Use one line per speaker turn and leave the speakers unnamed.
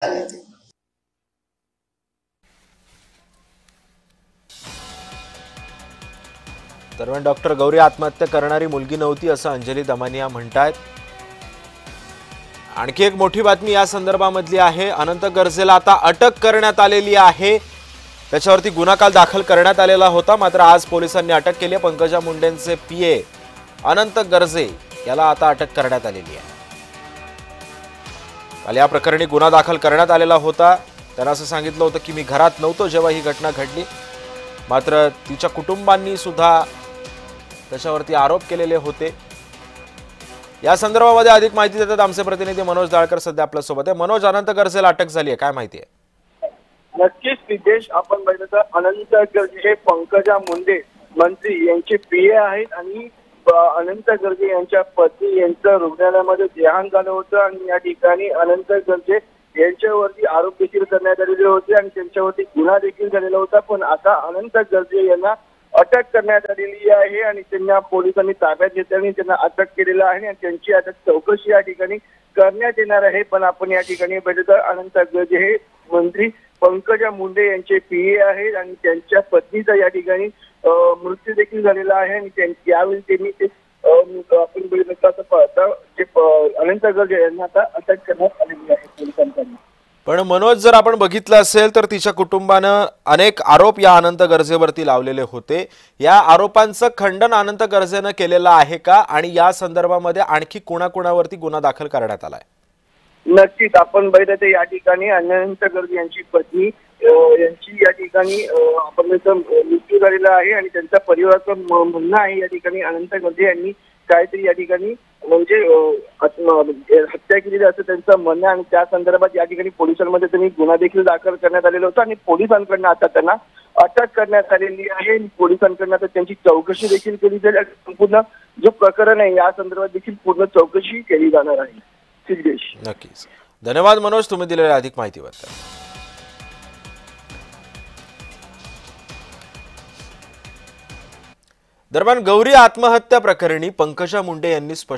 आले होते।
दरम्यान डॉक्टर गौरी आत्महत्या करणारी मुलगी नव्हती असं अंजली दमानिया म्हणतायत। आणखी एक मोठी बातमी या संदर्भामधली आहे। अनंत गर्जेला आता अटक करण्यात आलेली आहे। त्याच्यावरती गुन्हा काल दाखल करण्यात आलेला होता, मात्र आज पोलिसांनी अटक केली आहे। पंकजा मुंडेंचे पीए अनंत गर्जे याला आता अटक करण्यात आलेली आहे। काल या प्रकरणी गुन्हा दाखल करण्यात आलेला होता। त्यांना असं सांगितलं होतं की मी घरात नव्हतो जेव्हा ही घटना घडली, मात्र तिच्या कुटुंबांनी सुद्धा त्याच्यावरती आरोप केलेले होते। या संदर्भामध्ये अधिक माहिती देतात आमचे प्रतिनिधी मनोज दाळकर सध्या आपल्या सोबत आहे। मनोज, अनंत गर्जेला अटक झाली आहे, काय माहिती आहे?
नक्कीच निदेश, आपण बघितलं तर अनंत गर्जे हे पंकजा मुंडे मंत्री यांचे पीए आहेत आणि अनंत गर्जे यांच्या पती यांचं रुग्णालयामध्ये देहांत झालं होतं आणि या ठिकाणी अनंत गर्जे यांच्यावरती आरोप देखील करण्यात आलेले होते आणि त्यांच्यावरती गुन्हा देखील झालेला होता। पण आता अनंत गर्जे यांना अटक करण्यात आलेली आहे आणि त्यांना पोलिसांनी ताब्यात घेतल्याने त्यांना अटक केलेलं आहे आणि त्यांची आता चौकशी या ठिकाणी करण्यात येणार आहे। पण आपण या ठिकाणी बघितलं तर अनंत गर्जे हे मंत्री पंकजा मुंडे यांचे पीए आहेत आणि त्यांच्या पत्नीचा या ठिकाणी मृत्यू देखील झालेला आहे आणि यावेळी त्यांनी ते आपण बघितलं आता जे अनंत गर्जे यांना आता अटक करण्यात आलेली आहे पोलिसांकडून।
पण मनोज, जर आपण बघितलं असेल तर तिच्या कुटुंबानं अनेक आरोप या अनंत गर्जेवरती लावलेले होते। या आरोपांचं खंडन अनंत गर्जेनं केलेलं आहे का आणि या संदर्भामध्ये आणखी कोणाकोणावरती गुन्हा दाखल करण्यात आलाय?
नक्कीच, आपण बघितलं तर या ठिकाणी अनंत गर्जे यांची पत्नी यांची या ठिकाणी आपण मृत्यू झालेला आहे आणि त्यांच्या परिवाराचं म्हणणं आहे या ठिकाणी अनंत गर्जे यांनी काहीतरी या ठिकाणी म्हणजे हत्या केलेली असं त्यांचं म्हणणं आणि त्या संदर्भात या ठिकाणी पोलिसांमध्ये त्यांनी गुन्हा देखील दाखल करण्यात आलेला होता आणि पोलिसांकडनं आता त्यांना अटक करण्यात आलेली आहे। पोलिसांकडनं आता त्यांची चौकशी देखील केली जाईल आणि संपूर्ण जो प्रकरण आहे या संदर्भात देखील पूर्ण चौकशी केली जाणार आहे। सिद्धेश,
नक्कीच धन्यवाद मनोज, तुम्ही दिलेल्या अधिक माहितीबद्दल। दरम्यान गौरी आत्महत्या प्रकरणी पंकजा मुंडे यांनी स्पष्ट